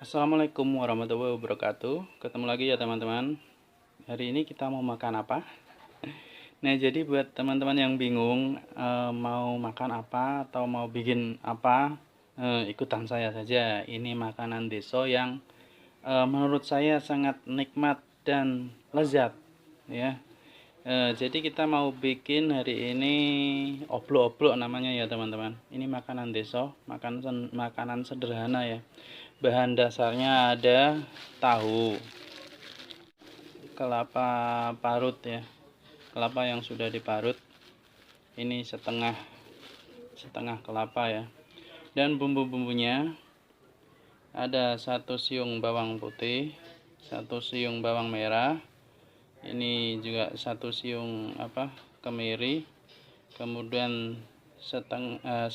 Assalamualaikum warahmatullahi wabarakatuh. Ketemu lagi ya teman-teman. Hari ini kita mau makan apa? Nah, jadi buat teman-teman yang bingung mau makan apa atau mau bikin apa, ikutan saya saja. Ini makanan deso yang menurut saya sangat nikmat dan lezat, ya. Jadi kita mau bikin hari ini oblok-oblok namanya ya teman-teman. Ini makanan deso, makanan sederhana ya. Bahan dasarnya ada tahu, kelapa parut ya, kelapa yang sudah diparut. Ini setengah kelapa ya. Dan bumbu-bumbunya ada 1 siung bawang putih, 1 siung bawang merah. Ini juga 1 siung kemiri. Kemudian 1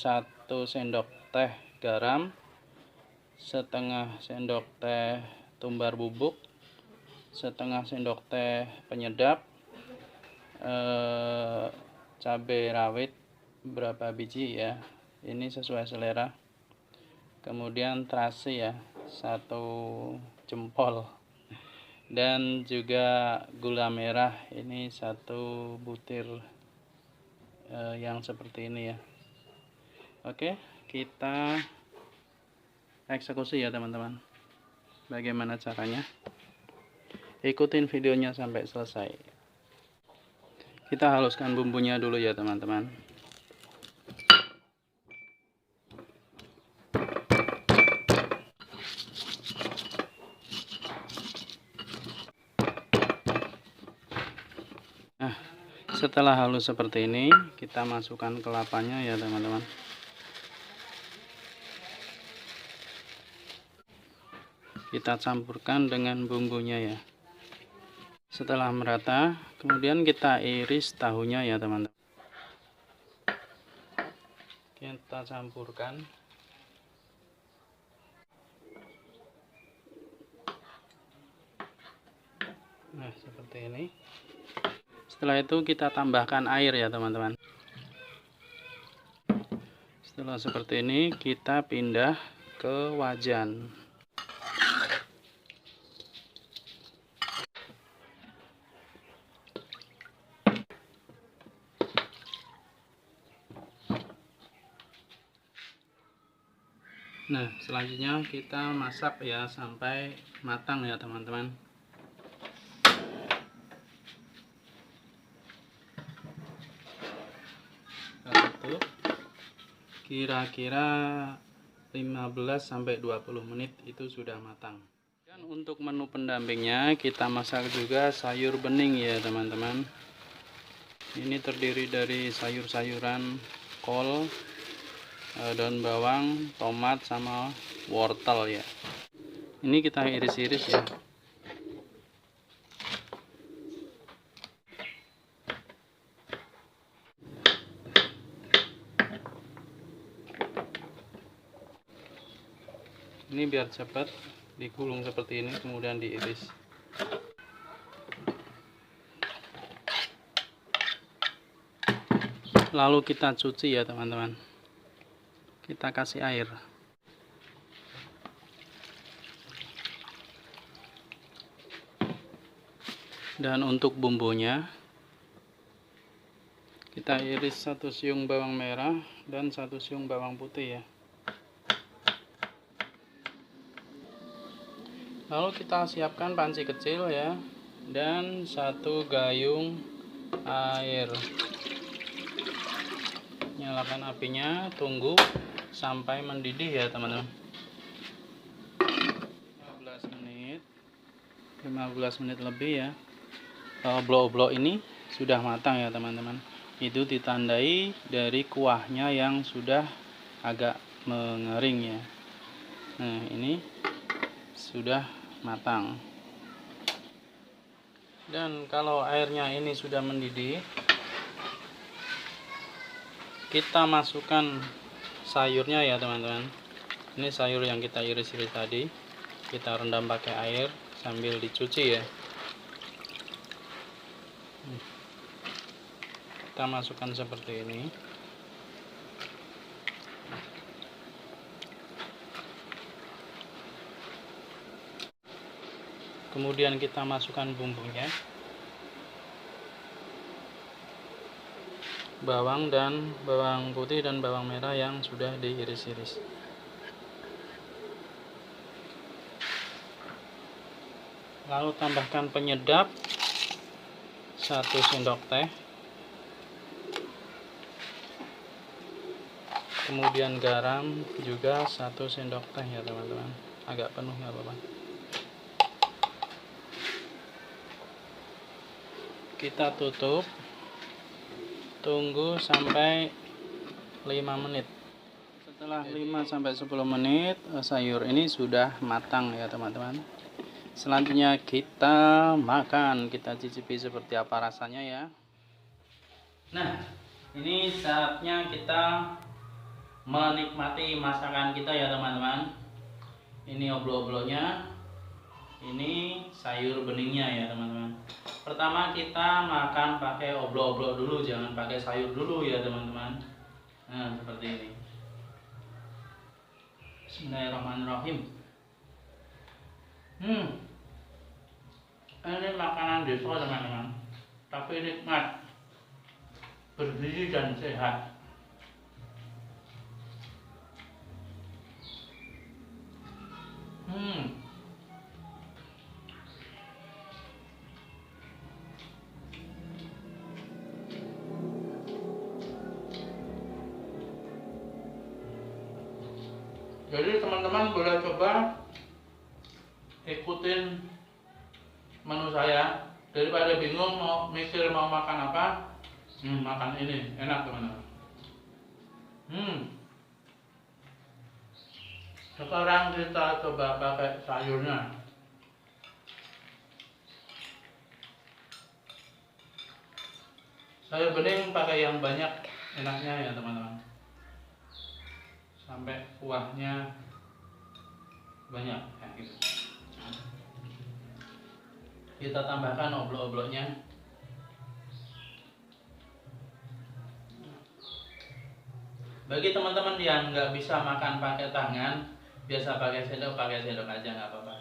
sendok teh garam, setengah sendok teh tumbar bubuk, setengah sendok teh penyedap, cabai rawit berapa biji ya, ini sesuai selera. Kemudian terasi ya, 1 jempol, dan juga gula merah ini 1 butir yang seperti ini ya. Oke, kita eksekusi ya teman-teman. Bagaimana caranya? Ikutin videonya sampai selesai. Kita haluskan bumbunya dulu ya teman-teman. Nah, setelah halus seperti ini, kita masukkan kelapanya ya teman-teman. Kita campurkan dengan bumbunya ya. Setelah merata, kemudian kita iris tahunya ya teman-teman. Kita campurkan. Nah, seperti ini. Setelah itu kita tambahkan air ya teman-teman. Setelah seperti ini, kita pindah ke wajan. Nah, selanjutnya kita masak ya sampai matang ya teman-teman. Tutup. Kira-kira 15-20 menit itu sudah matang. Dan untuk menu pendampingnya kita masak juga sayur bening ya teman-teman. Ini terdiri dari sayur-sayuran, kol, daun bawang, tomat, sama wortel ya. Ini kita iris-iris ya. Ini biar cepat digulung seperti ini, kemudian diiris. Lalu kita cuci ya teman-teman. Kita kasih air. Dan untuk bumbunya, kita iris 1 siung bawang merah dan 1 siung bawang putih ya. Lalu kita siapkan panci kecil ya, dan 1 gayung air. Nyalakan apinya, tunggu sampai mendidih ya teman-teman. 15 menit lebih ya. Oblok-oblok ini sudah matang ya teman-teman. Itu ditandai dari kuahnya yang sudah agak mengering ya. Nah, ini sudah matang. Dan kalau airnya ini sudah mendidih, kita masukkan sayurnya ya teman-teman. Ini sayur yang kita iris-iris tadi, kita rendam pakai air sambil dicuci ya. Kita masukkan seperti ini. Kemudian kita masukkan bumbunya, bawang putih dan bawang merah yang sudah diiris-iris. Lalu tambahkan penyedap 1 sendok teh. Kemudian garam juga 1 sendok teh ya teman-teman. Agak penuh nggak apa-apa. Kita tutup, tunggu sampai 5 menit. Setelah 5-10 menit sayur ini sudah matang ya teman-teman. Selanjutnya kita makan, kita cicipi seperti apa rasanya ya. Nah, ini saatnya kita menikmati masakan kita ya teman-teman. Ini oblo-oblonya, ini sayur beningnya ya teman-teman. Pertama kita makan pakai oblo-oblo dulu, jangan pakai sayur dulu ya teman-teman. Nah, seperti ini. Bismillahirrahmanirrahim. Ini makanan desa teman-teman, tapi nikmat, bergizi dan sehat. Jadi teman-teman boleh coba ikutin menu saya, daripada bingung mau mikir mau makan apa, makan ini enak teman-teman. Sekarang kita coba pakai sayurnya. Sayur bening pakai yang banyak enaknya ya teman-teman, sampai kuahnya banyak kayak gitu. Kita tambahkan oblok-obloknya. Bagi teman-teman yang nggak bisa makan pakai tangan, biasa pakai sendok aja nggak apa-apa.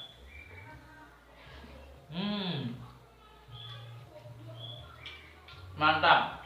Mantap.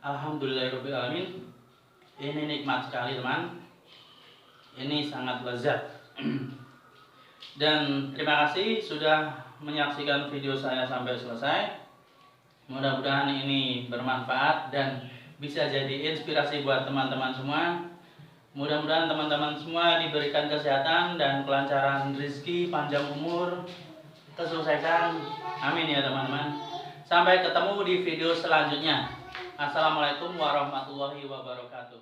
Alhamdulillahirrahmanirrahim. Ini nikmat sekali teman. Ini sangat lezat. Dan terima kasih sudah menyaksikan video saya sampai selesai. Mudah-mudahan ini bermanfaat dan bisa jadi inspirasi buat teman-teman semua. Mudah-mudahan teman-teman semua diberikan kesehatan dan kelancaran rezeki, panjang umur, kesuksesan. Amin ya teman-teman. Sampai ketemu di video selanjutnya. Assalamualaikum warahmatullahi wabarakatuh.